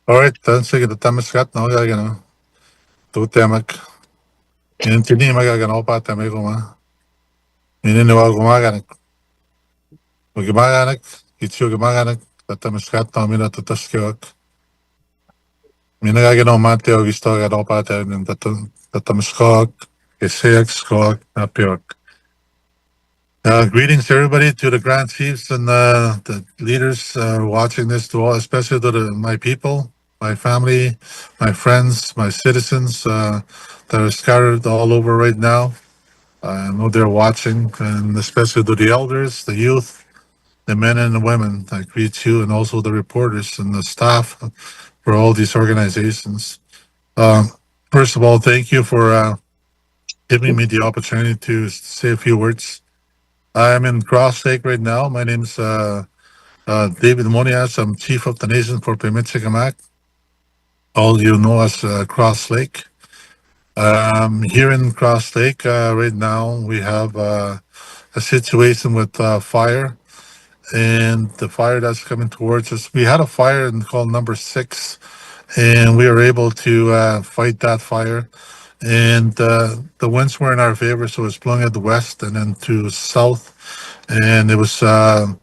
Alright, sige tatamaskat no gagano. Tutemak. Tini magagano pa tame ko ma. Mininiwa gumaganak. Gumaganak. Itsu gumaganak. Tatamaskat no mina tataskiwak. Minagagano mate o gisto gano pa tame tatamaskok. Keseyak skok napiwak. Greetings to everybody, to the Grand Chiefs and the leaders watching this, to all, especially to my people, my family, my friends, my citizens that are scattered all over right now. I know they're watching, and especially to the elders, the youth, the men and the women. I greet you, and also the reporters and the staff for all these organizations. Um, First of all, thank you for giving me the opportunity to say a few words. I'm in Cross Lake right now. My name's David Monias. I'm Chief of the Nation for Pimicikamak. All you know as Cross Lake. Here in Cross Lake right now, we have a situation with fire, and the fire that's coming towards us. We had a fire called number 6, and we were able to fight that fire. And the winds were in our favor, so it was blowing at the west and then to south, and it was the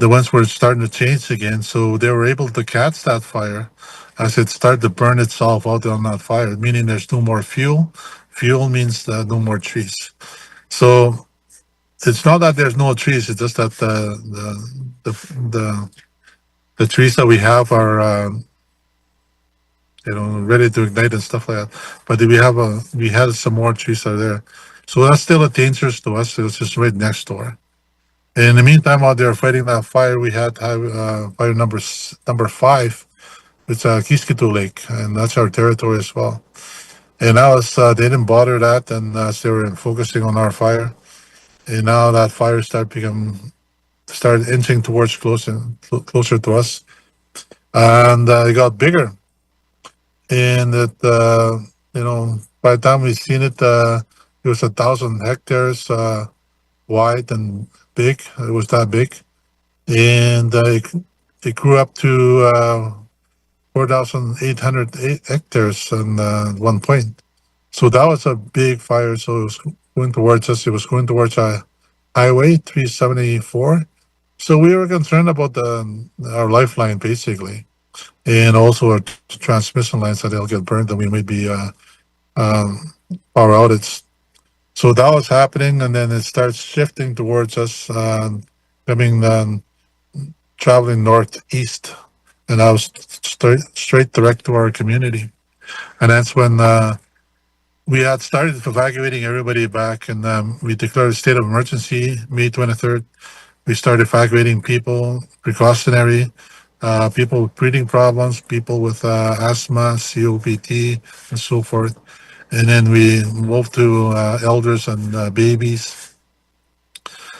winds were starting to change again. So they were able to catch that fire as it started to burn itself out on that fire, meaning there's no more fuel. Fuel means no more trees. So it's not that there's no trees; it's just that the the trees that we have are ready to ignite and stuff like that. But we had some more trees that are there, so that's still a danger to us. It was just right next door. In the meantime, while they were fighting that fire, we had fire number 5. It's Kiskitu Lake, and that's our territory as well. And now they didn't bother that, and as they were focusing on our fire, and now that fire started inching towards closer to us, and it got bigger. And by the time we seen it, it was 1,000 hectares wide and big. It was that big, and it grew up to 4,800 hectares on one point. So that was a big fire. So it was going towards us. It was going towards Highway 374. So we were concerned about our lifeline, basically, and also our transmission lines that they'll get burned and we may be power outage. So that was happening, and then it starts shifting towards us, coming traveling northeast, and I was straight direct to our community. And that's when we had started evacuating everybody back, and we declared a state of emergency May 23rd. We started evacuating people, precautionary, people with breathing problems, people with asthma, COPD, and so forth. And then we moved to elders and babies.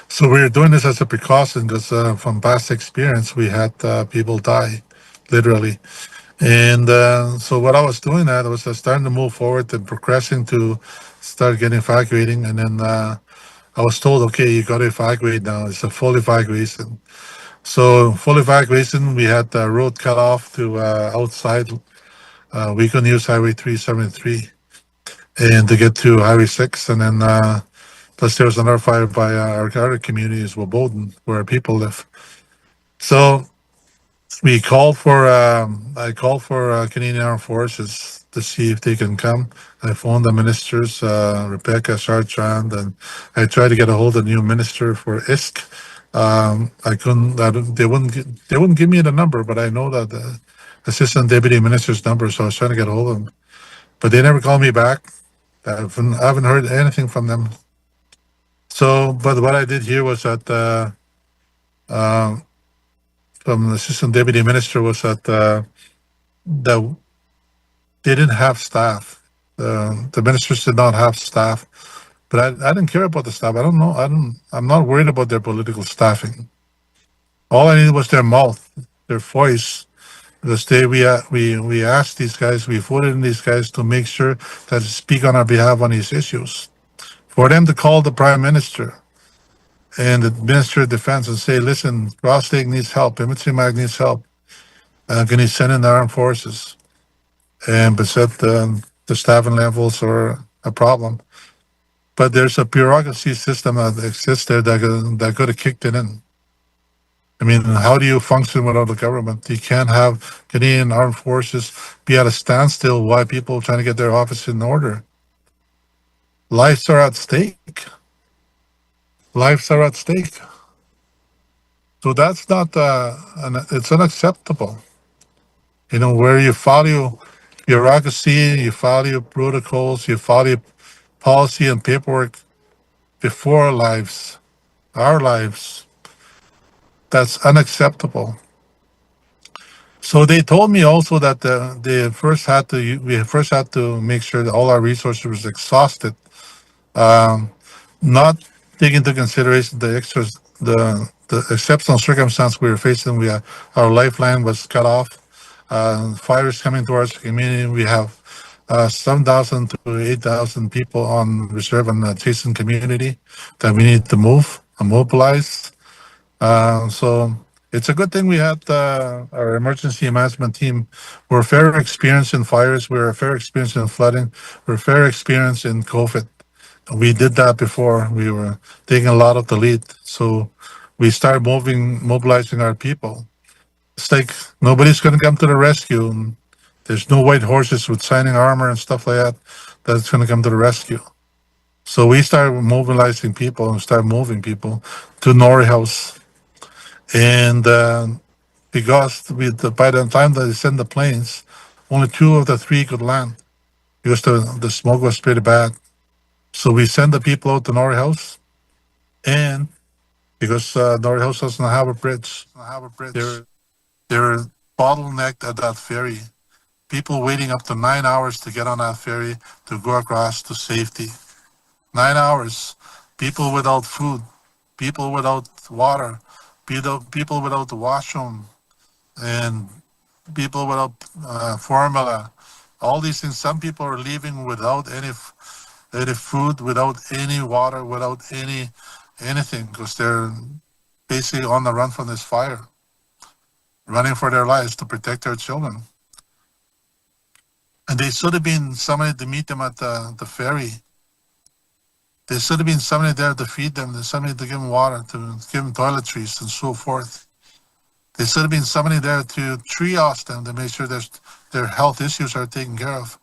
So we were doing this as a precaution because from past experience, we had people die, literally. And so what I was doing that was starting to move forward and progressing to start getting evacuating. And then I was told, okay, you got to evacuate now. It's a full evacuation. So full evacuation, we had the road cut off to outside we could use Highway 373 and to get to Highway 6. And then plus there was another fire by our other communities, Wabodin, where people live. So we called for I called for Canadian Armed Forces to see if they can come. I phoned the ministers, Rebecca Chartrand, and I tried to get a hold of the new minister for ISK. I couldn't. They wouldn't give me the number, but I know that the assistant deputy minister's number, so I was trying to get a hold of them, but they never called me back. I haven't heard anything from them. So, but what I did here was that uh, from the assistant deputy minister was that they didn't have staff. The ministers did not have staff, but I didn't care about the staff. I don't know. I'm not worried about their political staffing. All I needed was their mouth, their voice. Because we asked these guys, we voted in these guys to make sure that they speak on our behalf on these issues. For them to call the prime minister and the minister of defense and say, listen, Cross Lake needs help, Pimicikamak needs help. Can you send in the armed forces? And but said the staffing levels are a problem. But there's a bureaucracy system that exists there that could have kicked it in. I mean, how do you function without the government? You can't have Canadian armed forces be at a standstill while people are trying to get their office in order. Lives are at stake. Lives are at stake. So that's not, it's unacceptable. You know, where you follow bureaucracy, you follow protocols, you follow policy and paperwork before lives, our lives. That's unacceptable. So they told me also that we first had to make sure that all our resources was exhausted, um, not taking into consideration the exceptional circumstance we were facing. Our lifeline was cut off. Fires coming towards the community. We have 7,000 to 8,000 people on reserve in the adjacent community that we need to move and mobilize. So it's a good thing we had our emergency management team. We're very experienced in fires. We're very experienced in flooding. We're very experienced in COVID. We did that before. We were taking a lot of the lead. So we started mobilizing our people. It's like nobody's going to come to the rescue. There's no white horses with shining armor and stuff like that that's going to come to the rescue. So we started mobilizing people and started moving people to Norrie House. And because by the time that they sent the planes, only two of the three could land because the smoke was pretty bad. So we sent the people out to Norrie House, and because Norrie House doesn't have a bridge, they're they're bottlenecked at that ferry. People waiting up to 9 hours to get on that ferry to go across to safety. 9 hours. People without food, people without water, people without the washroom, and people without formula. All these things. Some people are leaving without any food, without any water, without anything, because they're basically on the run from this fire, running for their lives to protect their children. And they should have been somebody to meet them at the ferry. There should have been somebody there to feed them. There's somebody to give them water, to give them toiletries, and so forth. There should have been somebody there to triage them to make sure their health issues are taken care of.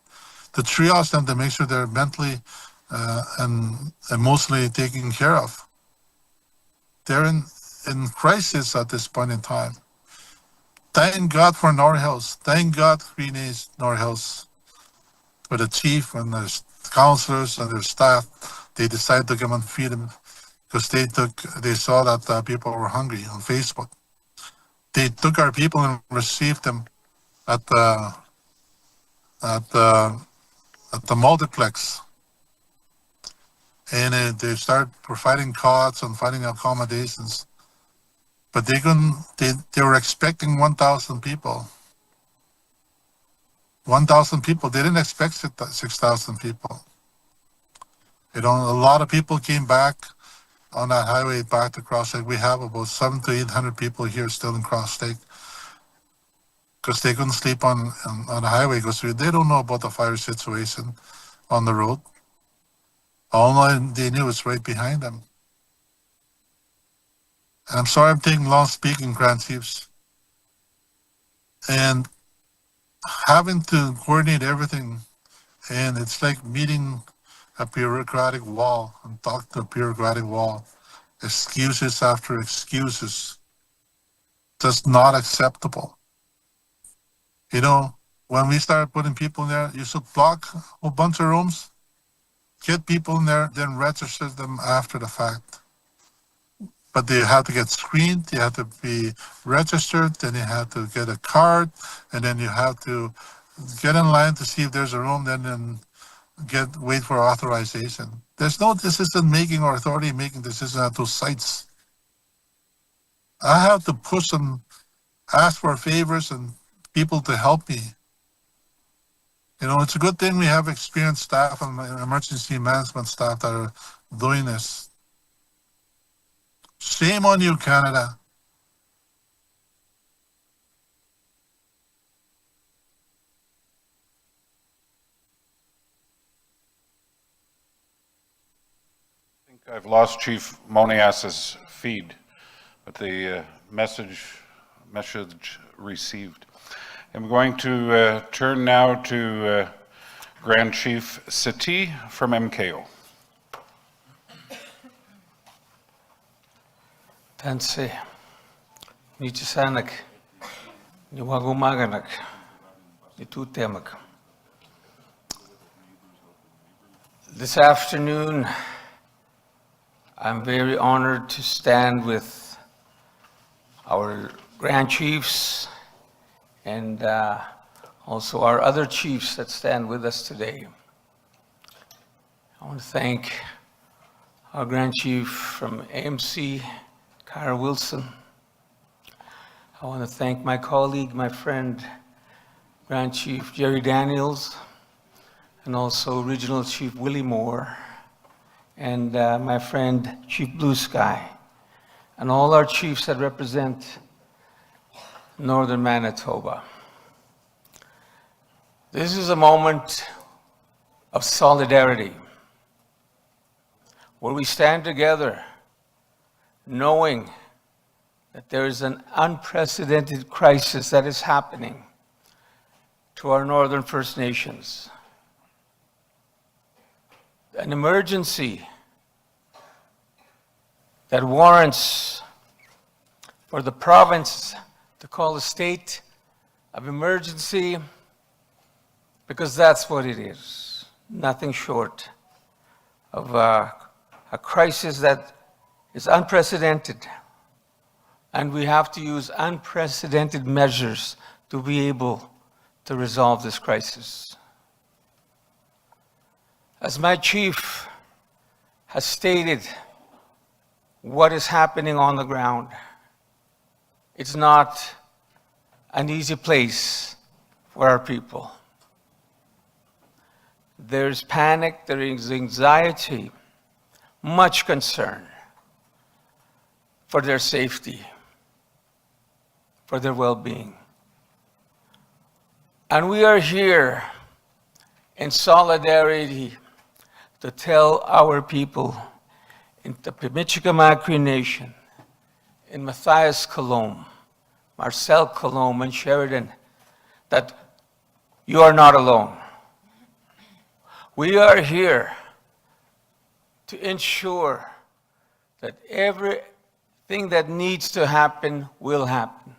To triage them to make sure they're mentally and emotionally taken care of. They're in crisis at this point in time. Thank God for Norrie House. Thank God Green Ace Norrie House. For the chief and their counselors and their staff, they decided to come and feed them because they saw that people were hungry on Facebook. They took our people and received them at the at the at the multiplex, and they started providing cots and finding accommodations. But they couldn't. They were expecting 1,000 people. 1,000 people. They didn't expect 6,000 people. You know, a lot of people came back on that highway back to Cross Lake. We have about 700 to 800 people here still in Cross Lake because they couldn't sleep on the highway because they don't know about the fire situation on the road. All they knew was right behind them. And I'm sorry I'm taking long speaking, Grand Chiefs. And having to coordinate everything, and it's like meeting a bureaucratic wall and talk to a bureaucratic wall. Excuses after excuses. Just not acceptable. You know, when we started putting people in there, you should block a whole bunch of rooms, get people in there, then register them after the fact. But they had to get screened, they had to be registered, then you had to get a card, and then you have to get in line to see if there's a room, then wait for authorization. There's no decision making or authority making decisions at those sites. I have to push and ask for favors and people to help me. You know, it's a good thing we have experienced staff and emergency management staff that are doing this. Shame on you, Canada. I've lost Chief Monias's feed, but the message received. I'm going to turn now to Grand Chief Sati from MKO. Tanse, Nichisanak, Niwagumaganak, Nitutemak. This afternoon, I'm very honored to stand with our Grand Chiefs and also our other chiefs that stand with us today. I want to thank our Grand Chief from AMC, Kyra Wilson. I want to thank my colleague, my friend, Grand Chief Jerry Daniels, and also Regional Chief Willie Moore, and my friend Chief Blue Sky, and all our chiefs that represent northern Manitoba. This is a moment of solidarity where we stand together knowing that there is an unprecedented crisis that is happening to our northern First Nations. An emergency that warrants for the province to call a state of emergency, because that's what it is, nothing short of a crisis that is unprecedented, and we have to use unprecedented measures to be able to resolve this crisis. As my chief has stated what is happening on the ground, it's not an easy place for our people. There's panic, there is anxiety, much concern for their safety, for their well-being. And we are here in solidarity to tell our people in the Pimicikamak Nation, in Matthias Colomb, Marcel Colomb, and Sheridan, that you are not alone. We are here to ensure that everything that needs to happen will happen.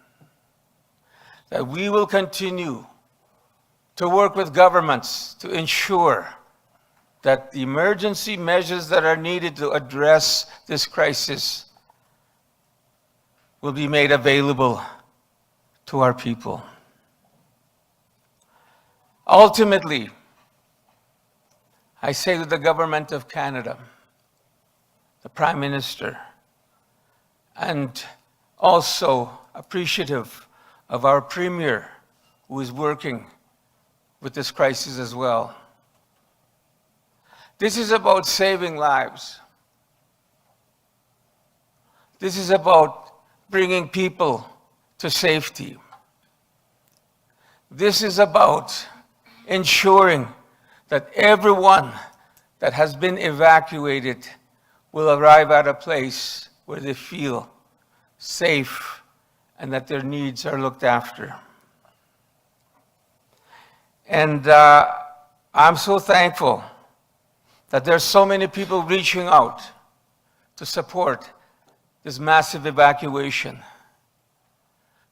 That we will continue to work with governments to ensure that the emergency measures that are needed to address this crisis will be made available to our people. Ultimately, I say to the Government of Canada, the Prime Minister, and also appreciative of our Premier, who is working with this crisis as well. This is about saving lives. This is about bringing people to safety. This is about ensuring that everyone that has been evacuated will arrive at a place where they feel safe and that their needs are looked after. And I'm so thankful that there's so many people reaching out to support this massive evacuation.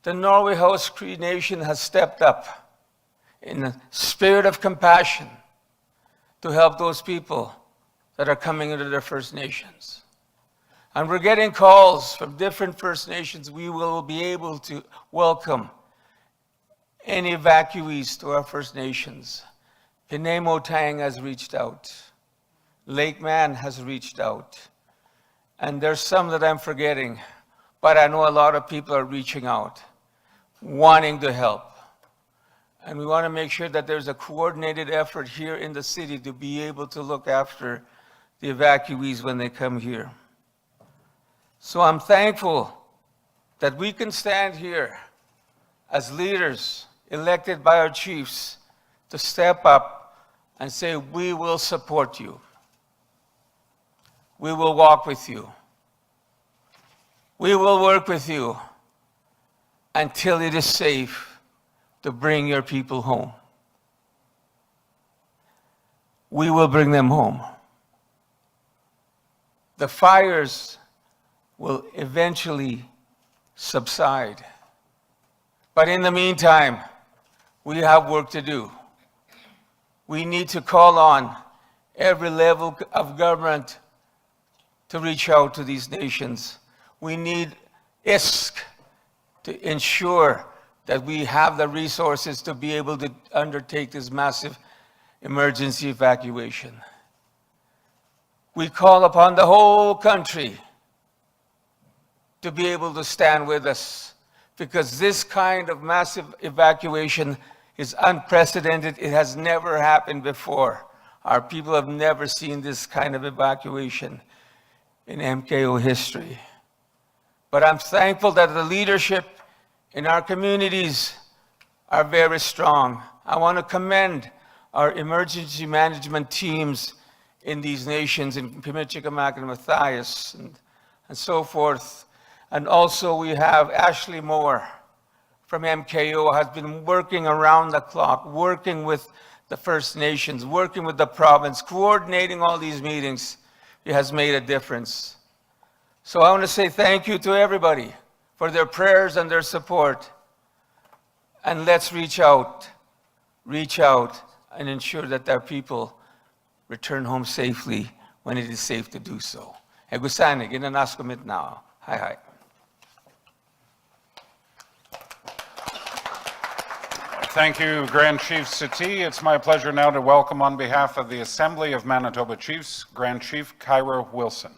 The Norway House Cree Nation has stepped up in a spirit of compassion to help those people that are coming into their First Nations. And we're getting calls from different First Nations. We will be able to welcome any evacuees to our First Nations. Pinemotang has reached out. Lake Man has reached out. And there's some that I'm forgetting, but I know a lot of people are reaching out, wanting to help. And we want to make sure that there's a coordinated effort here in the city to be able to look after the evacuees when they come here. So I'm thankful that we can stand here as leaders elected by our chiefs to step up and say, we will support you. We will walk with you. We will work with you until it is safe to bring your people home. We will bring them home. The fires will eventually subside. But in the meantime, we have work to do. We need to call on every level of government to reach out to these nations. We need ISK to ensure that we have the resources to be able to undertake this massive emergency evacuation. We call upon the whole country to be able to stand with us, because this kind of massive evacuation is unprecedented. It has never happened before. Our people have never seen this kind of evacuation in MKO history. But I'm thankful that the leadership in our communities are very strong. I want to commend our emergency management teams in these nations, in Pimicikamak and Matthias and so forth. And also we have Ashley Moore from MKO has been working around the clock, working with the First Nations, working with the province, coordinating all these meetings. It has made a difference. So I want to say thank you to everybody for their prayers and their support. And let's reach out and ensure that our people return home safely when it is safe to do so. Egusani, ginanas commit now. Hi. Thank you, Grand Chief Sati. It's my pleasure now to welcome on behalf of the Assembly of Manitoba Chiefs, Grand Chief Kyra Wilson.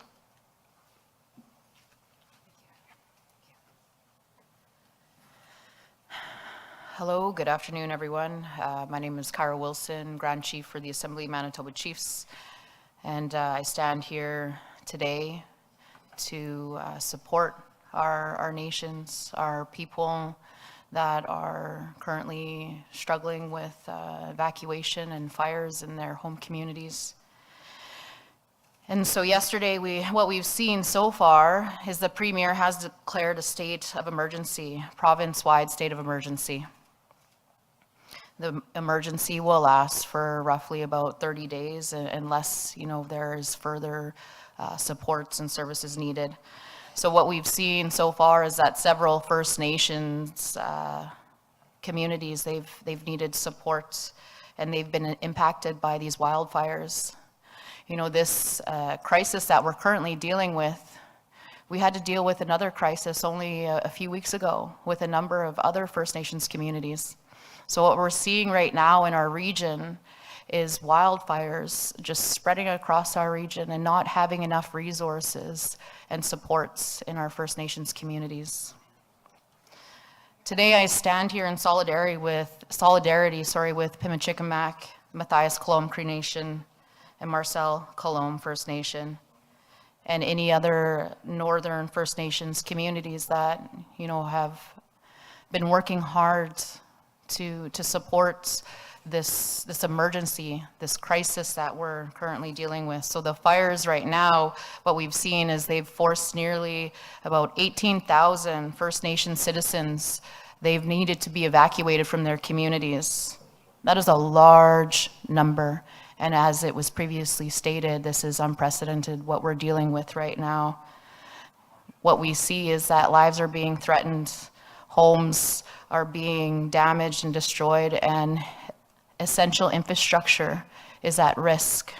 Hello, good afternoon, everyone. My name is Kyra Wilson, Grand Chief for the Assembly of Manitoba Chiefs, and I stand here today to support our nations, our people that are currently struggling with evacuation and fires in their home communities. And so yesterday, what we've seen so far is the Premier has declared a state of emergency, province-wide state of emergency. The emergency will last for roughly about 30 days unless, there is further supports and services needed. So what we've seen so far is that several First Nations communities, they've needed support, and they've been impacted by these wildfires. This crisis that we're currently dealing with, we had to deal with another crisis only a few weeks ago with a number of other First Nations communities. So what we're seeing right now in our region is wildfires just spreading across our region and not having enough resources and supports in our First Nations communities. Today I stand here in solidarity with Pimicikamak, Matthias Colomb Cree Nation, and Marcel Colomb First Nation, and any other Northern First Nations communities that have been working hard to support this emergency, this crisis that we're currently dealing with. So the fires right now, what we've seen is they've forced nearly about 18,000 First Nation citizens, they've needed to be evacuated from their communities. That is a large number. And as it was previously stated, this is unprecedented what we're dealing with right now. What we see is that lives are being threatened, homes are being damaged and destroyed, and essential infrastructure is at risk.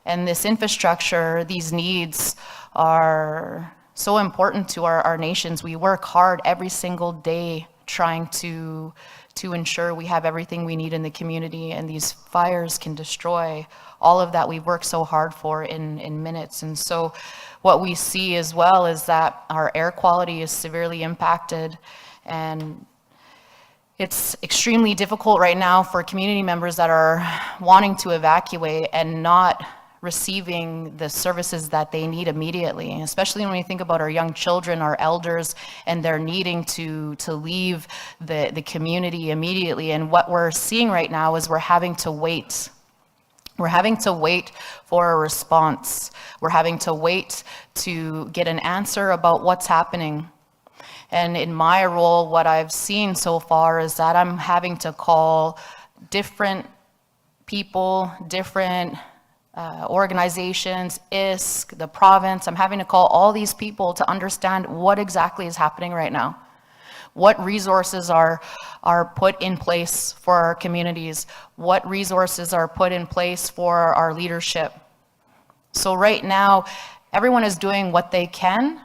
And this infrastructure, these needs are so important to our nations. We work hard every single day trying to ensure we have everything we need in the community, and these fires can destroy all of that we've worked so hard for in minutes. And so what we see as well is that our air quality is severely impacted, and it's extremely difficult right now for community members that are wanting to evacuate and not receiving the services that they need immediately, especially when we think about our young children, our elders, and they're needing to leave the community immediately. And what we're seeing right now is we're having to wait We're having to wait for a response. We're having to wait to get an answer about what's happening. And in my role, what I've seen so far is that I'm having to call different people, different organizations, ISK, the province. I'm having to call all these people to understand what exactly is happening right now. What resources are put in place for our communities? What resources are put in place for our leadership? So right now, everyone is doing what they can,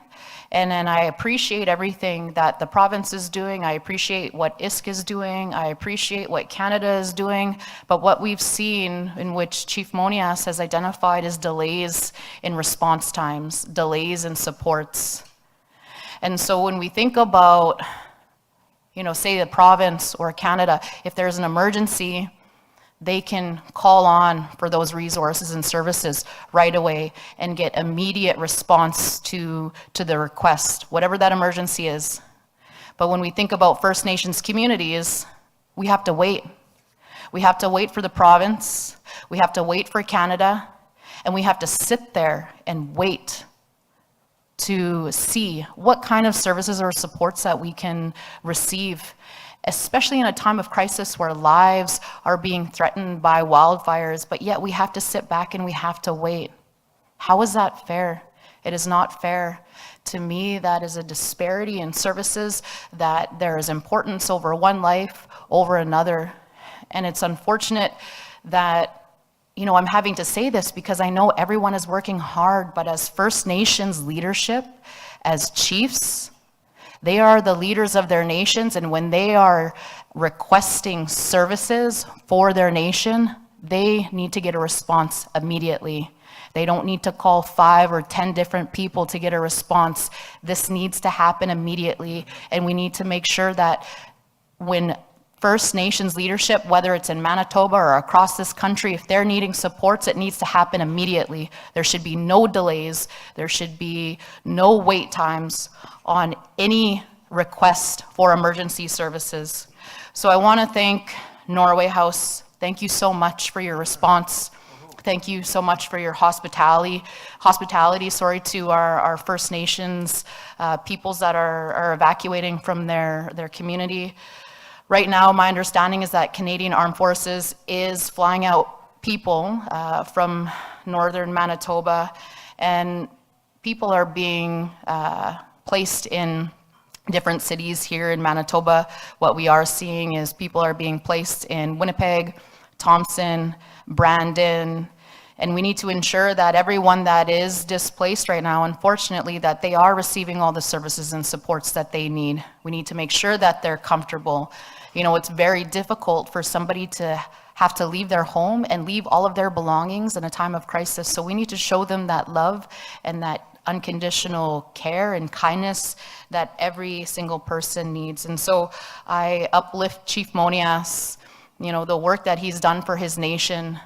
and I appreciate everything that the province is doing. I appreciate what ISK is doing. I appreciate what Canada is doing. But what we've seen, in which Chief Monias has identified, is delays in response times, delays in supports. And so when we think about, say the province or Canada, if there's an emergency, they can call on for those resources and services right away and get immediate response to the request, whatever that emergency is. But when we think about First Nations communities, we have to wait. We have to wait for the province, we have to wait for Canada, and we have to sit there and wait to see what kind of services or supports that we can receive, especially in a time of crisis where lives are being threatened by wildfires, but yet we have to sit back and we have to wait. How is that fair? It is not fair. To me, that is a disparity in services, that there is importance over one life over another. And it's unfortunate that I'm having to say this because I know everyone is working hard, but as First Nations leadership, as chiefs, they are the leaders of their nations, and when they are requesting services for their nation, they need to get a response immediately. They don't need to call 5 or 10 different people to get a response. This needs to happen immediately, and we need to make sure that when First Nations leadership, whether it's in Manitoba or across this country, if they're needing supports, it needs to happen immediately. There should be no delays. There should be no wait times on any request for emergency services. So I want to thank Norway House. Thank you so much for your response. Thank you so much for your hospitality to our First Nations peoples that are evacuating from their community. Right now, my understanding is that Canadian Armed Forces is flying out people from northern Manitoba, and people are being placed in different cities here in Manitoba. What we are seeing is people are being placed in Winnipeg, Thompson, Brandon, and we need to ensure that everyone that is displaced right now, unfortunately, that they are receiving all the services and supports that they need. We need to make sure that they're comfortable. It's very difficult for somebody to have to leave their home and leave all of their belongings in a time of crisis. So we need to show them that love and that unconditional care and kindness that every single person needs. And so I uplift Chief Monias, the work that he's done for his nation.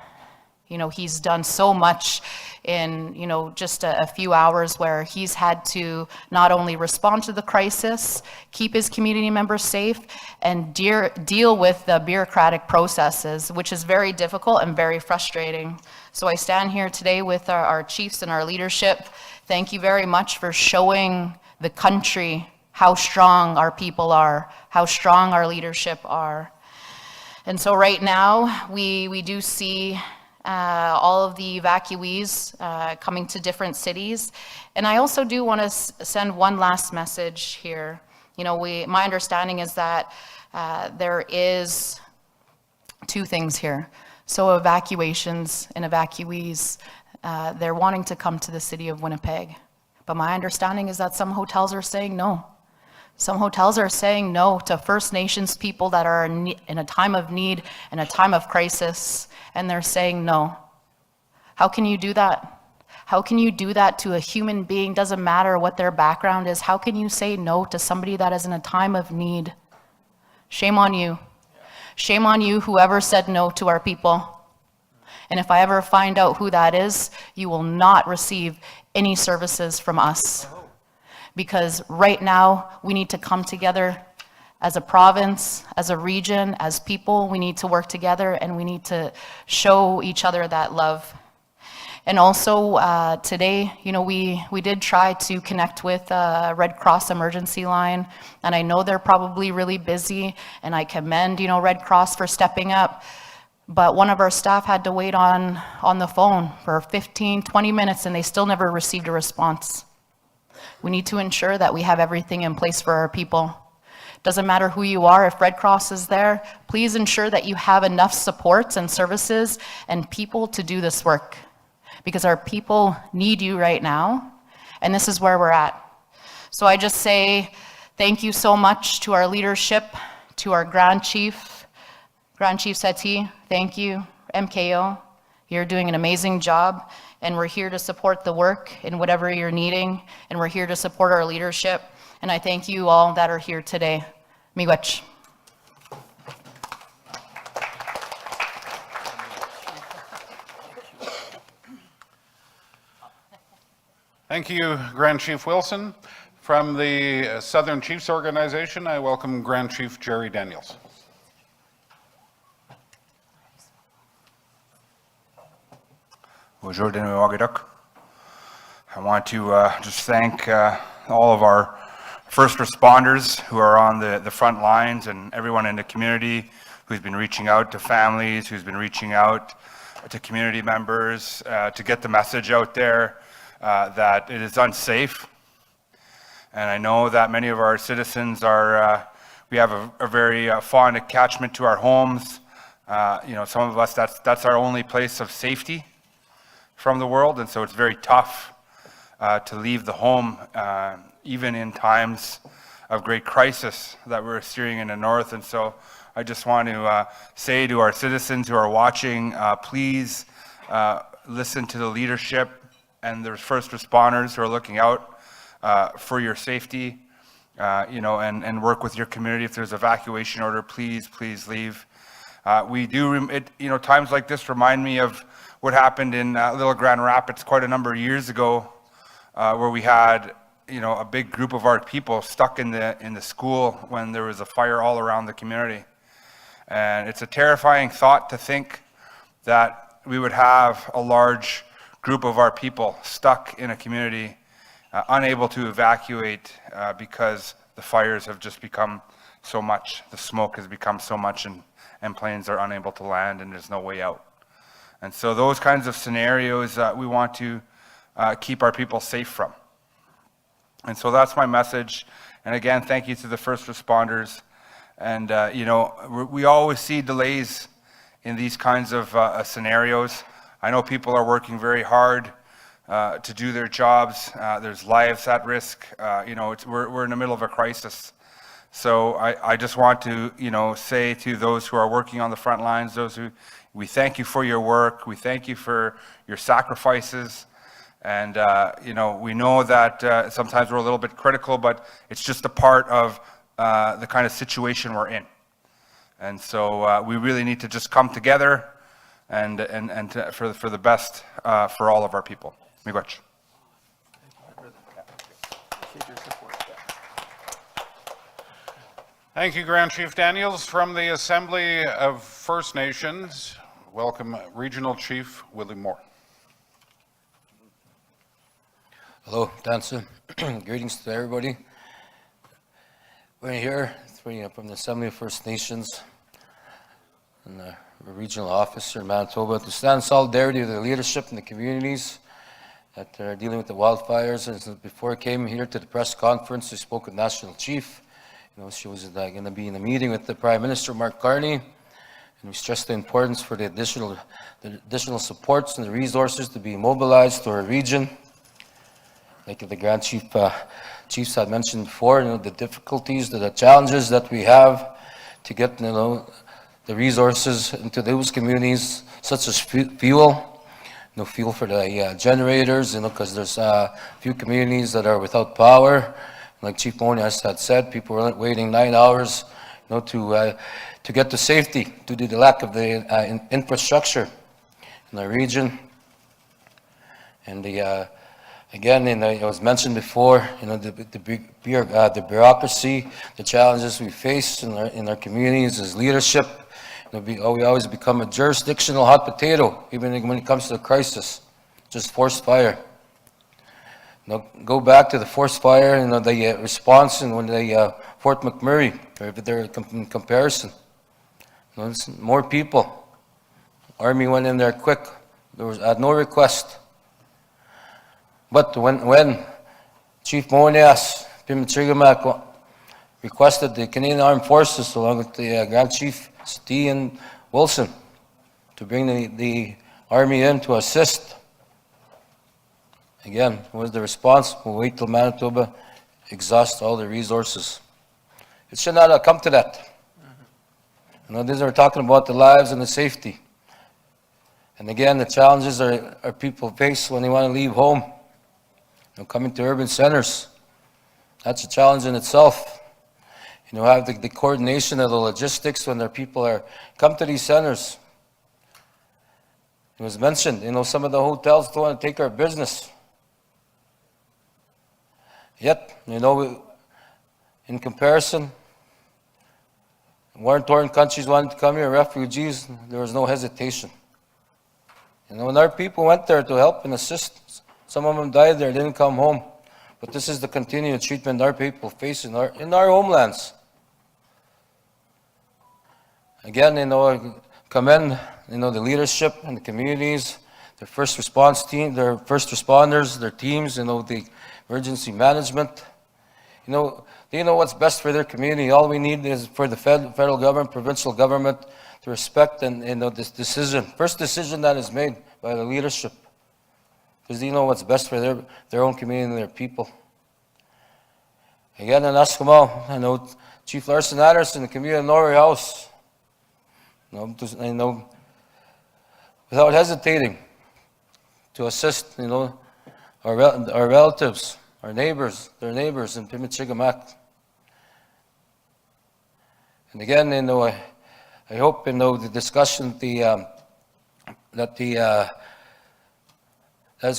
He's done so much in, just a few hours, where he's had to not only respond to the crisis, keep his community members safe, and deal with the bureaucratic processes, which is very difficult and very frustrating. So I stand here today with our chiefs and our leadership. Thank you very much for showing the country how strong our people are, how strong our leadership are. And so right now, we do see all of the evacuees coming to different cities. And I also do want to send one last message here. My understanding is that there is 2 things here. So evacuations and evacuees, they're wanting to come to the city of Winnipeg. But my understanding is that some hotels are saying no. Some hotels are saying no to First Nations people that are in a time of need, in a time of crisis, and they're saying no. How can you do that? How can you do that to a human being? Doesn't matter what their background is. How can you say no to somebody that is in a time of need? Shame on you. Shame on you, whoever said no to our people. And if I ever find out who that is, you will not receive any services from us. Because right now, we need to come together as a province, as a region, as people, we need to work together and we need to show each other that love. And also today, you know, we did try to connect with Red Cross emergency line, and I know they're probably really busy, and I commend, you know, Red Cross for stepping up. But one of our staff had to wait on the phone for 15, 20 minutes, and they still never received a response. We need to ensure that we have everything in place for our people. Doesn't matter who you are, if Red Cross is there, please ensure that you have enough supports and services and people to do this work. Because our people need you right now, and this is where we're at. So I just say thank you so much to our leadership, to our Grand Chief Sati, thank you, MKO. You're doing an amazing job, and we're here to support the work in whatever you're needing, and we're here to support our leadership. And I thank you all that are here today. Miigwech. Thank you, Grand Chief Wilson. From the Southern Chiefs Organization, I welcome Grand Chief Jerry Daniels. Bonjour, I want to just thank all of our first responders who are on the front lines and everyone in the community who's been reaching out to families, who's been reaching out to community members to get the message out there that it is unsafe. And I know that many of our citizens are, we have a very fond attachment to our homes. You know, some of us, that's our only place of safety from the world, and so it's very tough to leave the home, even in times of great crisis that we're experiencing in the north. And so I just want to say to our citizens who are watching, please listen to the leadership and the first responders who are looking out for your safety, you know, and work with your community. If there's evacuation order, please leave. We do, you know, times like this remind me of what happened in Little Grand Rapids quite a number of years ago, where we had, you know, a big group of our people stuck in the school when there was a fire all around the community. And it's a terrifying thought to think that we would have a large group of our people stuck in a community, unable to evacuate because the fires have just become so much, the smoke has become so much, and planes are unable to land and there's no way out. And so those kinds of scenarios we want to keep our people safe from. And so that's my message. And again, thank you to the first responders. And you know, we always see delays in these kinds of scenarios. I know people are working very hard to do their jobs. There's lives at risk. You know, we're in the middle of a crisis. So I just want to, you know, say to those who are working on the front lines, those who, we thank you for your work. We thank you for your sacrifices. And, you know, we know that sometimes we're a little bit critical, but it's just a part of the kind of situation we're in. And so we really need to just come together and for the best for all of our people. Miigwech. Thank you, Grand Chief Daniels. From the Assembly of First Nations, welcome Regional Chief Willie Moore. Hello, Dancer. Greetings to everybody. We're here from the Assembly of First Nations and the regional office here in Manitoba to stand in solidarity with the leadership and the communities that are dealing with the wildfires. And before I came here to the press conference, I spoke with National Chief. You know, she was going to be in a meeting with the Prime Minister, Mark Carney, and we stressed the importance for the additional supports and the resources to be mobilized to our region. Like the Grand Chiefs had mentioned before, you know, the difficulties, the challenges that we have to get, you know, the resources into those communities, such as fuel, you know, fuel for the generators, you know, because there's a few communities that are without power. Like Chief Monias had said, people are waiting 9 hours, you know, to get to safety due to the lack of the infrastructure in our region. And I Again, it was mentioned before, the bureaucracy, the challenges we face in our communities as leadership. We always become a jurisdictional hot potato, even when it comes to a crisis, just forced fire. Go back to the forced fire, the response and when Fort McMurray, or if they're in comparison. More people. Army went in there quick. There was at no request. But when Chief Monias, Pimicikamak, requested the Canadian Armed Forces, along with the Grand Chief Sati and Wilson, to bring the Army in to assist, again, what was the response? We'll wait till Manitoba exhausts all the resources. It should not have come to that. These are talking about the lives and the safety. And again, the challenges our people face when they want to leave home. Coming to urban centers, that's a challenge in itself. Have the coordination of the logistics when their people come to these centers. It was mentioned, some of the hotels don't want to take our business. Yet, in comparison, war-torn countries wanted to come here, refugees, there was no hesitation. When our people went there to help and assist, some of them died there, didn't come home. But this is the continued treatment our people face in our homelands. Again, I commend, the leadership and the communities, their first response team, their first responders, their teams, the emergency management. They know what's best for their community. All we need is for the federal government, provincial government to respect this decision. First decision that is made by the leadership. Because they know what's best for their own community and their people. Again, in Eskimo, Chief Larson Anderson, the community of Norway House, without hesitating to assist, our relatives, their neighbors in Pimicikamak. And again, I hope, the discussion that's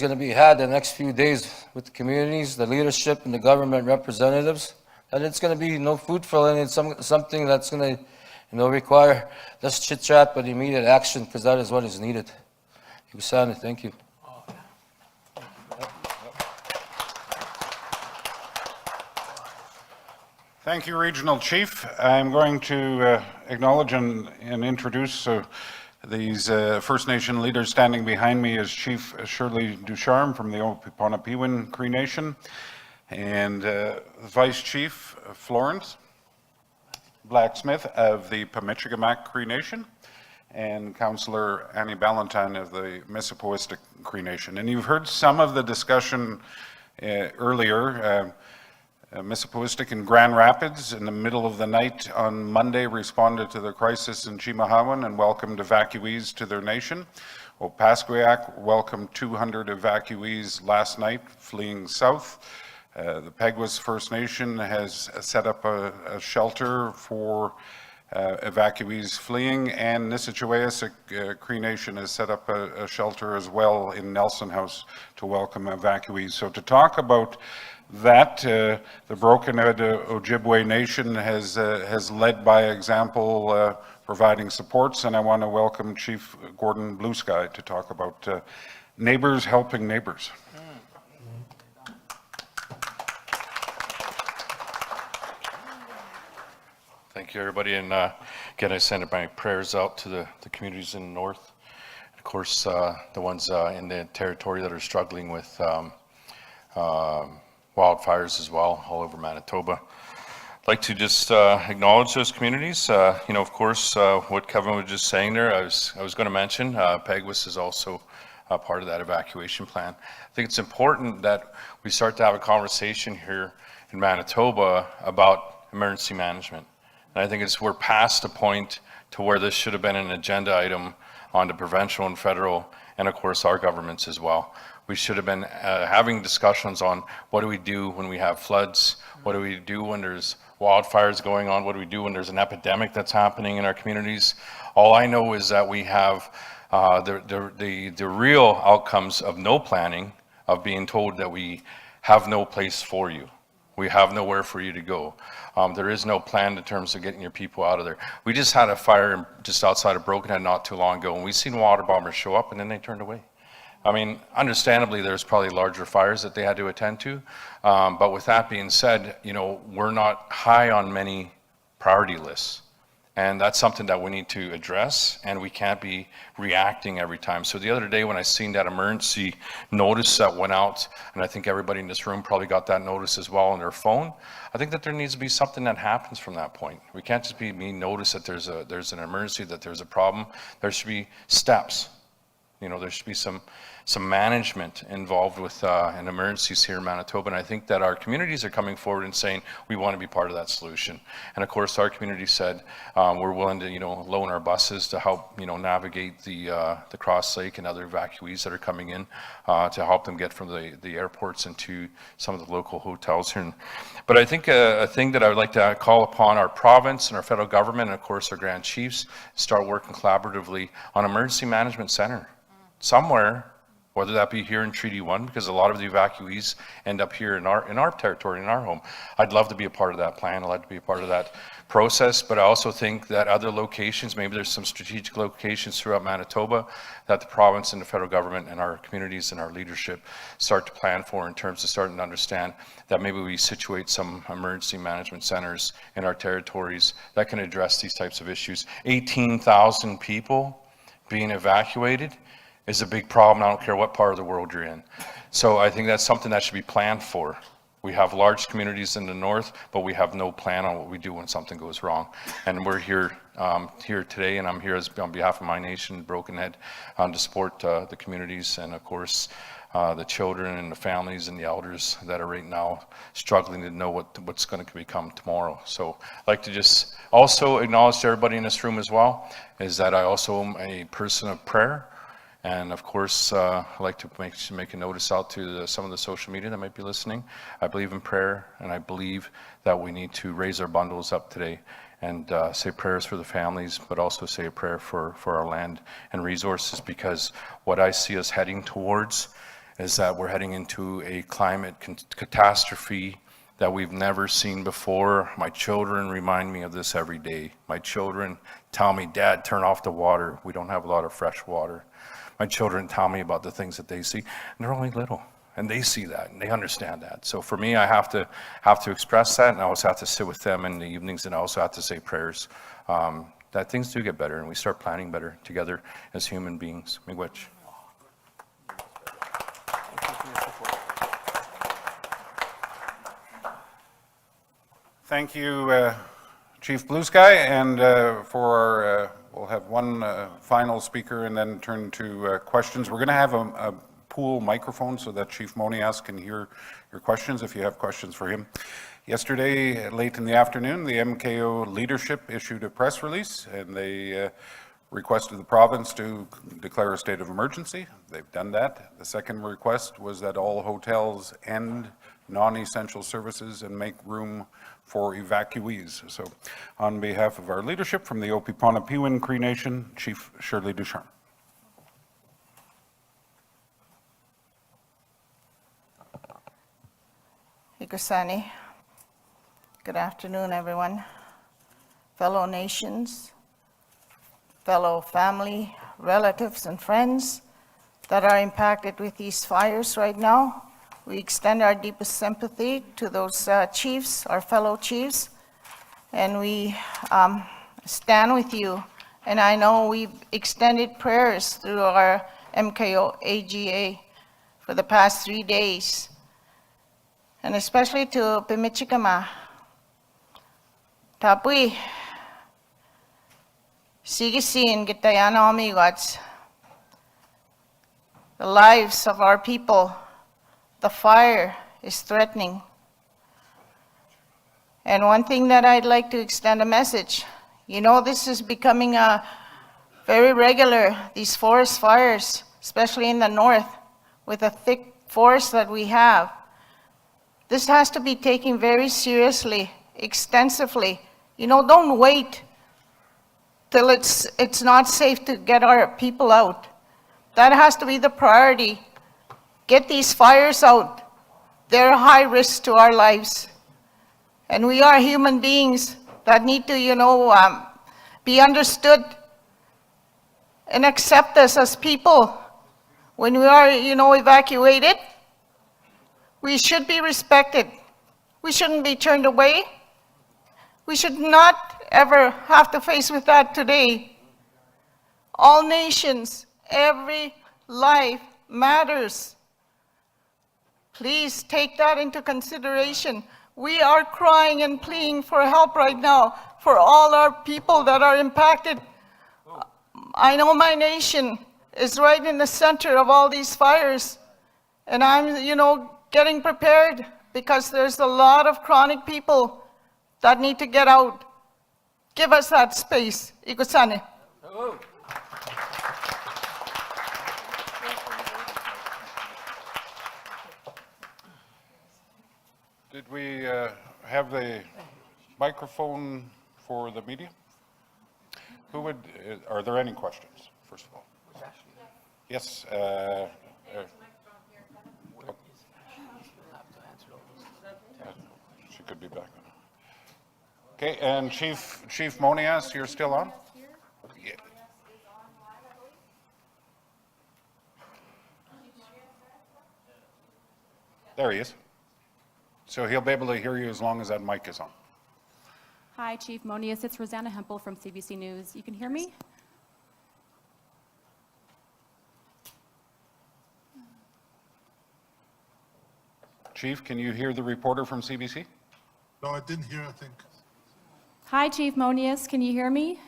going to be had in the next few days with the communities, the leadership, and the government representatives, that it's going to be no fruitful and it's something that's going to require less chit-chat but immediate action, because that is what is needed. Usani, thank you. Thank you, Regional Chief. I'm going to acknowledge and introduce these First Nation leaders. Standing behind me is Chief Shirley Ducharme from the Opequonapiwin Cree Nation, and Vice Chief Florence Blacksmith of the Pimicikamak Cree Nation, and Councillor Annie Ballantyne of the Mississippiwistic Cree Nation. And you've heard some of the discussion earlier. Mississippiwistic in Grand Rapids in the middle of the night on Monday responded to the crisis in Chimahawan and welcomed evacuees to their nation. Opaskwayak welcomed 200 evacuees last night fleeing south. The Peguis First Nation has set up a shelter for evacuees fleeing, and Nisitchewayasik Cree Nation has set up a shelter as well in Nelson House to welcome evacuees. So to talk about that, the Broken Ojibwe Nation has led by example, providing supports, and I want to welcome Chief Gordon Blue Sky to talk about neighbors helping neighbors. Thank you, everybody, and again, I send my prayers out to the communities in the north, of course, the ones in the territory that are struggling with wildfires as well, all over Manitoba. I'd like to just acknowledge those communities. Of course, what Kevin was just saying there, I was going to mention, Peguis is also a part of that evacuation plan. I think it's important that we start to have a conversation here in Manitoba about emergency management. And I think we're past the point to where this should have been an agenda item on the provincial and federal, and of course our governments as well. We should have been having discussions on what do we do when we have floods, what do we do when there's wildfires going on, what do we do when there's an epidemic that's happening in our communities. All I know is that we have the real outcomes of no planning, of being told that we have no place for you. We have nowhere for you to go. There is no plan in terms of getting your people out of there. We just had a fire just outside of Brokenhead not too long ago, and we seen water bombers show up and then they turned away. I mean, understandably, there's probably larger fires that they had to attend to. But with that being said, you know, we're not high on many priority lists. And that's something that we need to address, and we can't be reacting every time. So the other day when I seen that emergency notice that went out, and I think everybody in this room probably got that notice as well on their phone, I think that there needs to be something that happens from that point. We can't just be notice that there's an emergency, that there's a problem. There should be steps. You know, there should be some management involved with in emergencies here in Manitoba, and I think that our communities are coming forward and saying we want to be part of that solution. And of course, our community said we're willing to, you know, loan our buses to help, you know, navigate the Cross Lake and other evacuees that are coming in to help them get from the airports into some of the local hotels here. But I think a thing that I would like to call upon our province and our federal government, and of course our Grand Chiefs, start working collaboratively on emergency management center somewhere, whether that be here in Treaty 1, because a lot of the evacuees end up here in our territory, in our home. I'd love to be a part of that plan. I'd like to be a part of that process, but I also think that other locations, maybe there's some strategic locations throughout Manitoba that the province and the federal government and our communities and our leadership start to plan for, in terms of starting to understand that maybe we situate some emergency management centers in our territories that can address these types of issues. 18,000 people being evacuated is a big problem. I don't care what part of the world you're in. So I think that's something that should be planned for. We have large communities in the north, but we have no plan on what we do when something goes wrong. And we're here today, and I'm here on behalf of my nation, Brokenhead, to support the communities and of course the children and the families and the elders that are right now struggling to know what's going to become tomorrow. So I'd like to just also acknowledge to everybody in this room as well, is that I also am a person of prayer. And of course, I'd like to make a notice out to some of the social media that might be listening. I believe in prayer, and I believe that we need to raise our bundles up today and say prayers for the families, but also say a prayer for our land and resources, because what I see us heading towards is that we're heading into a climate catastrophe that we've never seen before. My children remind me of this every day. My children tell me, Dad, turn off the water. We don't have a lot of fresh water. My children tell me about the things that they see, and they're only little, and they see that, and they understand that. So for me, I have to express that, and I also have to sit with them in the evenings, and I also have to say prayers that things do get better, and we start planning better together as human beings. Miigwech. Thank you, Chief Blue Sky, and we'll have one final speaker and then turn to questions. We're going to have a pool microphone so that Chief Monias can hear your questions if you have questions for him. Yesterday, late in the afternoon, the MKO leadership issued a press release, and they requested the province to declare a state of emergency. They've done that. The second request was that all hotels end non-essential services and make room for evacuees. So on behalf of our leadership from the Opipanapiwin Cree Nation, Chief Shirley Ducharme. Ikusani. Good afternoon, everyone. Fellow nations, fellow family, relatives, and friends that are impacted with these fires right now. We extend our deepest sympathy to those chiefs, our fellow chiefs, and we stand with you. And I know we've extended prayers through our MKO AGA for the past 3 days, and especially to Pimicikamak. Tapui, sigisin gitayana amigos. The lives of our people. The fire is threatening. And one thing that I'd like to extend a message, you know, this is becoming very regular, these forest fires, especially in the north, with the thick forest that we have. This has to be taken very seriously, extensively. You know, don't wait till it's not safe to get our people out. That has to be the priority. Get these fires out. They're a high risk to our lives. And we are human beings that need to, be understood and accept us as people. When we are, evacuated, we should be respected. We shouldn't be turned away. We should not ever have to face with that today. All nations, every life matters. Please take that into consideration. We are crying and pleading for help right now for all our people that are impacted. I know my nation is right in the center of all these fires, and I'm, getting prepared because there's a lot of chronic people that need to get out. Give us that space. Ikusane. Did we have the microphone for the media? Who would, are there any questions, first of all? Yes. She could be back. Okay, and Chief Monias, you're still on? Yeah. There he is. So he'll be able to hear you as long as that mic is on. Hi, Chief Monias. It's Rosanna Hempel from CBC News. You can hear me? Chief, can you hear the reporter from CBC? No, I didn't hear, I think. Hi, Chief Monias. Can you hear me?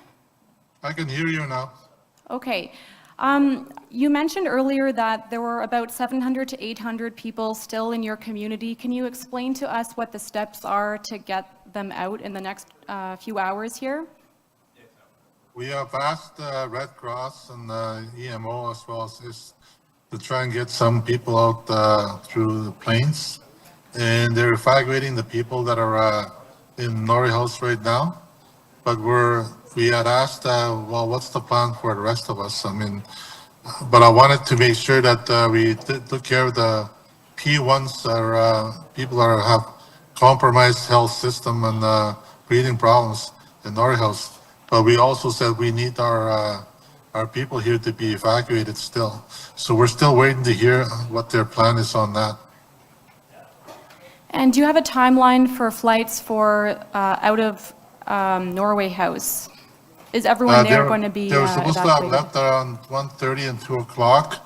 I can hear you now. Okay. You mentioned earlier that there were about 700 to 800 people still in your community. Can you explain to us what the steps are to get them out in the next few hours here? We have asked Red Cross and EMO as well as this to try and get some people out through the planes. And they're evacuating the people that are in Norrie House right now. But we had asked, well, what's the plan for the rest of us? I mean, but I wanted to make sure that we took care of the P1s, people that have compromised health system and breathing problems in Norrie House. But we also said we need our people here to be evacuated still. So we're still waiting to hear what their plan is on that. And do you have a timeline for flights for out of Norway House? Is everyone there going to be They were supposed to have evacuated? left around 1:30 and 2 o'clock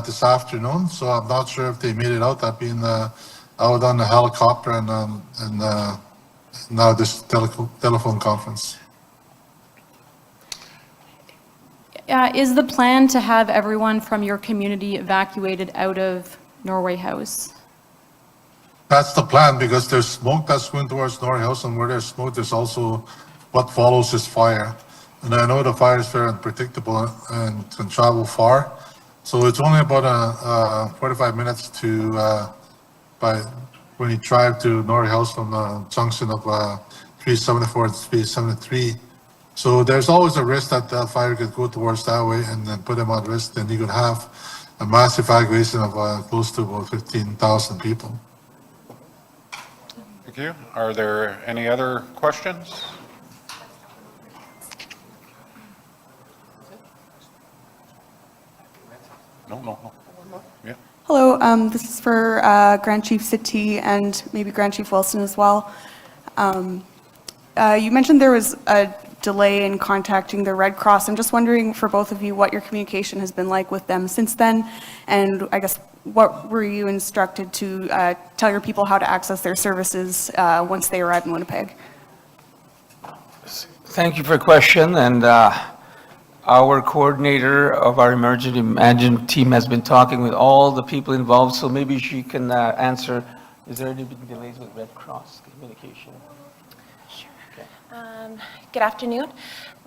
this afternoon, so I'm not sure if they made it out. I've been out on the helicopter and now this telephone conference. Is the plan to have everyone from your community evacuated out of Norway House? That's the plan, because there's smoke that's going towards Norrie House, and where there's smoke, there's also what follows is fire. And I know the fire is very unpredictable and can travel far. So it's only about 45 minutes to when you drive to Norrie House from the junction of 374 and 373. So there's always a risk that the fire could go towards that way and then put them at risk. Then you could have a mass evacuation of close to about 15,000 people. Thank you. Are there any other questions? No. Yeah. Hello, this is for Grand Chief Sati and maybe Grand Chief Wilson as well. You mentioned there was a delay in contacting the Red Cross. I'm just wondering for both of you what your communication has been like with them since then, and I guess what were you instructed to tell your people how to access their services once they arrive in Winnipeg? Thank you for the question, and our coordinator of our emergency management team has been talking with all the people involved, so maybe she can answer. Is there any big delays with Red Cross communication? Good afternoon.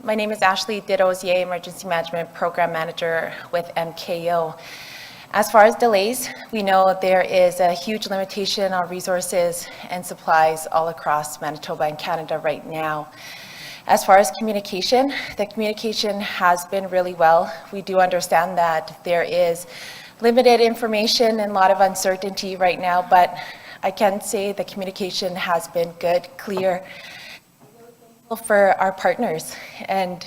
My name is Ashley Didozier, Emergency Management Program Manager with MKO. As far as delays, we know there is a huge limitation on resources and supplies all across Manitoba and Canada right now. As far as communication, the communication has been really well. We do understand that there is limited information and a lot of uncertainty right now, but I can say the communication has been good, clear, for our partners and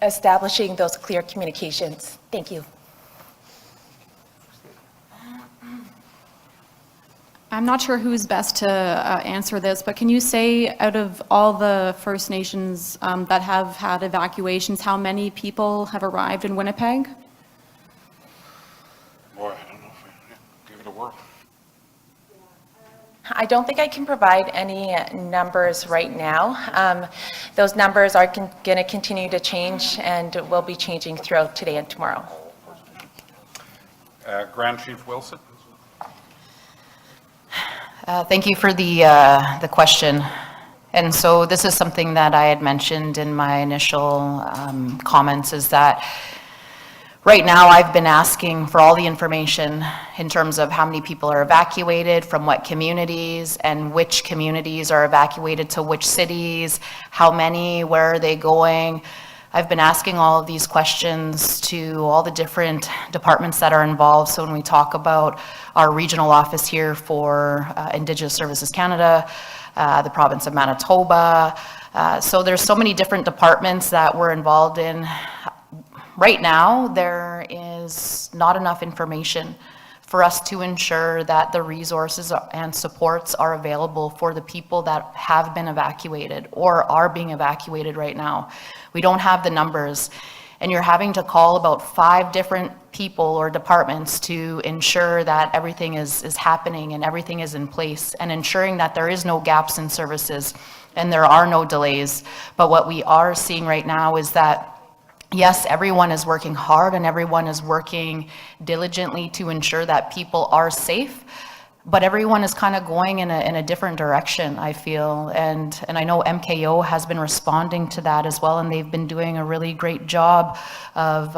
establishing those clear communications. Thank you. I'm not sure who's best to answer this, but can you say, out of all the First Nations that have had evacuations, how many people have arrived in Winnipeg? Boy, I don't know if I give it a whirl. I don't think I can provide any numbers right now. Those numbers are going to continue to change and will be changing throughout today and tomorrow. Grand Chief Wilson? Thank you for the question. And so this is something that I had mentioned in my initial comments, is that right now I've been asking for all the information in terms of how many people are evacuated, from what communities, and which communities are evacuated to which cities, how many, where are they going. I've been asking all of these questions to all the different departments that are involved. So when we talk about our regional office here for Indigenous Services Canada, the province of Manitoba, so there's so many different departments that we're involved in. Right now, there is not enough information for us to ensure that the resources and supports are available for the people that have been evacuated or are being evacuated right now. We don't have the numbers, and you're having to call about 5 different people or departments to ensure that everything is happening and everything is in place, and ensuring that there is no gaps in services and there are no delays. But what we are seeing right now is that yes, everyone is working hard and everyone is working diligently to ensure that people are safe, but everyone is kind of going in a different direction, I feel. And I know MKO has been responding to that as well, and they've been doing a really great job of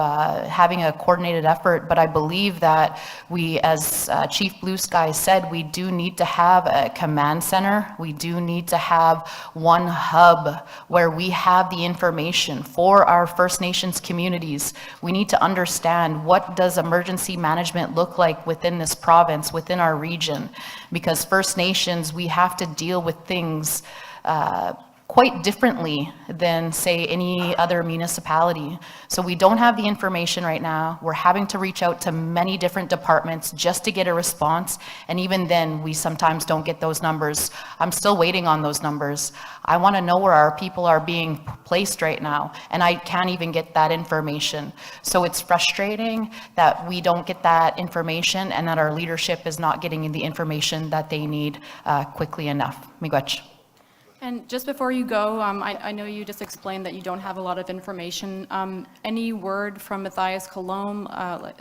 having a coordinated effort. But I believe that we, as Chief Blue Sky said, we do need to have a command center. We do need to have one hub where we have the information for our First Nations communities. We need to understand, what does emergency management look like within this province, within our region? Because First Nations, we have to deal with things quite differently than, say, any other municipality. So we don't have the information right now. We're having to reach out to many different departments just to get a response, and even then, we sometimes don't get those numbers. I'm still waiting on those numbers. I want to know where our people are being placed right now, and I can't even get that information. So it's frustrating that we don't get that information and that our leadership is not getting the information that they need quickly enough. Miigwech. And just before you go, I know you just explained that you don't have a lot of information. Any word from Matthias Colomb,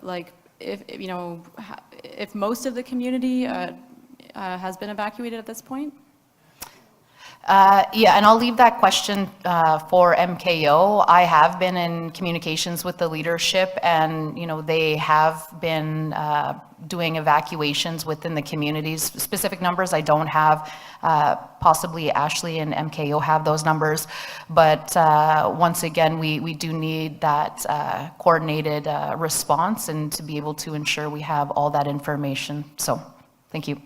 like if most of the community has been evacuated at this point? Yeah, and I'll leave that question for MKO. I have been in communications with the leadership, and they have been doing evacuations within the communities. Specific numbers I don't have. Possibly Ashley and MKO have those numbers, but once again, we do need that coordinated response, and to be able to ensure we have all that information. So, thank you.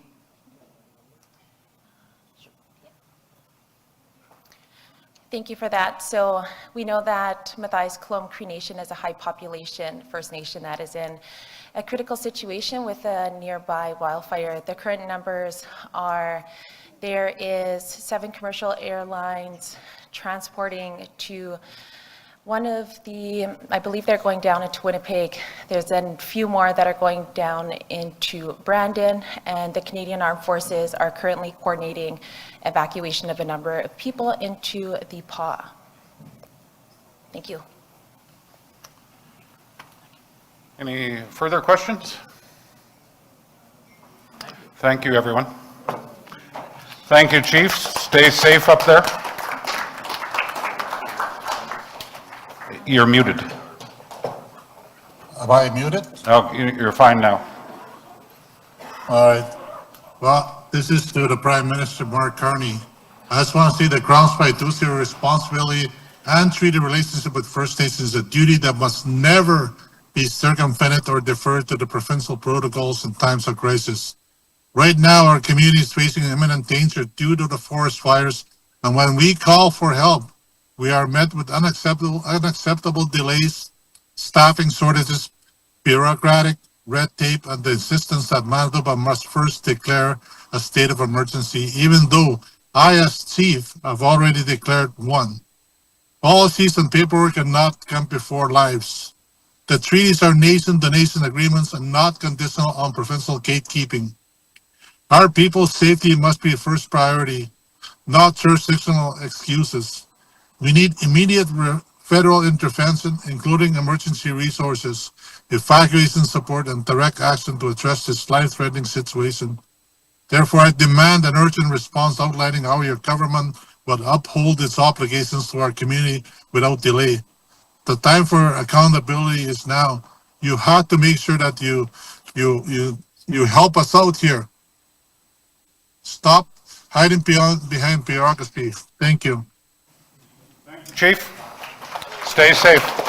Thank you for that. So we know that Matthias Colomb Cree Nation is a high population First Nation that is in a critical situation with a nearby wildfire. The current numbers are, there is 7 commercial airlines transporting to one of the, I believe they're going down into Winnipeg. There's a few more that are going down into Brandon, and the Canadian Armed Forces are currently coordinating evacuation of a number of people into the PAW. Thank you. Any further questions? Thank you, everyone. Thank you, Chiefs. Stay safe up there. You're muted. Am I muted? Oh, you're fine now. All right. Well, this is to the Prime Minister, Mark Carney. I just want to say that grounds by duty responsibility and treaty relationship with First Nations is a duty that must never be circumvented or deferred to the provincial protocols in times of crisis. Right now, our community is facing imminent danger due to the forest fires, and when we call for help, we are met with unacceptable delays, staffing shortages, bureaucratic red tape, and the insistence that Manitoba must first declare a state of emergency, even though I, as chief, have already declared one. Policies and paperwork cannot come before lives. The treaties are nation-to-nation agreements and not conditional on provincial gatekeeping. Our people's safety must be first priority, not jurisdictional excuses. We need immediate federal intervention, including emergency resources, evacuation support, and direct action to address this life-threatening situation. Therefore, I demand an urgent response outlining how your government will uphold its obligations to our community without delay. The time for accountability is now. You have to make sure that you help us out here. Stop hiding behind bureaucracy. Thank you. Chief, stay safe.